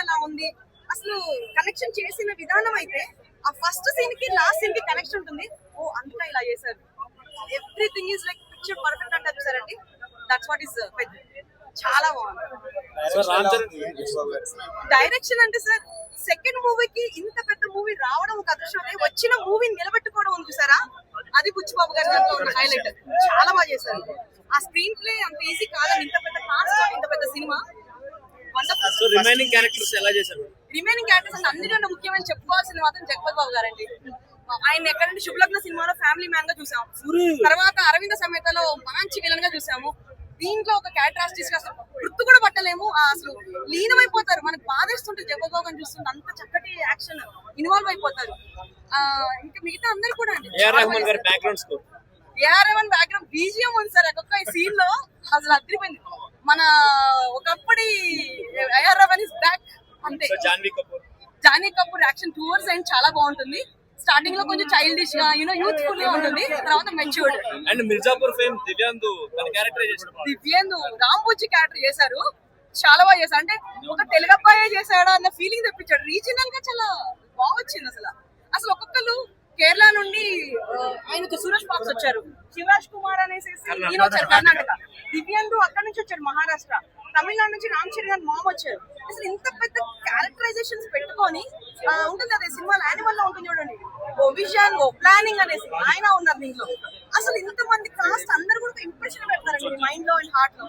ఎలా ఉంది, అసలు కనెక్షన్ చేసిన విధానం అయితే ఆ ఫస్ట్ సీన్ కి లాస్ట్ సీన్ కి కనెక్షన్ ఉంటుంది. ఓ అంతా ఇలా చేశారు, everything is like picture perfect అంటే చూసారండి. దట్స్ వాట్ ఈస్ పెద్ద చాలా బాగుంది. డైరెక్షన్ అంటే సార్ సెకండ్ మూవీకి ఇంత పెద్ద మూవీ రావడం ఒక అదృష్టం. వచ్చిన మూవీని నిలబెట్టుకోవడం ఉంది చూసారా, అది బుచ్చిబాబు గారి హైలైట్. చాలా బాగా చేశారు. ఆ స్క్రీన్ ప్లే అంత ఈజీ కాదని, ఇంత పెద్ద కాస్ట్, ఇంత పెద్ద సినిమా. రిమైనింగ్ క్యారెక్టర్స్ ఎలా చేశారు? రిమైనింగ్ క్యారెక్టర్స్ అంటే అన్నికంటే ముఖ్యమైన చెప్పుకోవాల్సింది మాత్రం జగపతి బాబు గారండి. ఆయన ఎక్కడంటే శుభలగ్న సినిమాలో ఫ్యామిలీ మ్యాన్ గా చూసాము, తర్వాత అరవింద సమేతలో మంచి విలన్ గా చూసాము. దీంట్లో ఒక క్యారెక్టరిస్టిక్స్ అసలు గుర్తు కూడా పట్టలేము, అసలు లీనమైపోతారు. మనకు బాధేస్తుంటే జగపతి బాబు అని చూస్తుంటే అంత చక్కటి యాక్షన్ ఇన్వాల్వ్ అయిపోతారు. ఇంకా మిగతా అందరు కూడా అండి. ఏఆర్ రెహమాన్ గారి background score, A R Rahman background BGM ఉంది సార్. ఒక్కొక్క ఈ సీన్ లో అసలు అదిరిపోయింది. మన ఒకప్పటి ఏఆర్ రెహమాన్ ఇస్ బ్యాక్ అంతే. Janhvi Kapoor action towards and చాలా బాగుంటుంది. స్టార్టింగ్ లో కొంచెం చైల్డిష్ గా యూత్ఫుల్ గా ఉంటుంది, తర్వాత మెచ్యూర్డ్. అండ్ మిర్జాపూర్ ఫేమ్ దివ్యాందు తన క్యారెక్టర్ చేశారు. దివ్యాందు రాంబుజ్జి క్యారెక్టర్ చేశారు, చాలా బాగా చేశారు. అంటే ఒక తెలుగు అబ్బాయే చేశాడా అన్న ఫీలింగ్ తెప్పించాడు. రీజనల్ గా చాలా బాగా వచ్చింది. అసలు ఒక్కొక్కరు కేరళ నుండి ఆయనకు సూరజ్ బాక్స్ వచ్చారు, శివరాజ్ కుమార్ అనేసి ఈయన వచ్చారు కర్ణాటక, దివ్యాందు అక్కడ నుంచి వచ్చాడు మహారాష్ట్ర, తమిళనాడు నుంచి రామ్ చరణ్ గారు మామ్ వచ్చారు. అసలు ఇంత పెద్ద క్యారెక్టరైజేషన్స్ పెట్టుకొని ఉంటుంది అదే సినిమాలో. యానిమల్ లో ఉంటుంది చూడండి, ఓ విజన్ ఓ ప్లానింగ్ అనేసి ఆయన ఉన్నారు దీంట్లో. అసలు ఇంతమంది కాస్ట్ అందరు కూడా ఇంప్రెషన్ పెడతారండి మైండ్ లో అండ్ హార్ట్ లో.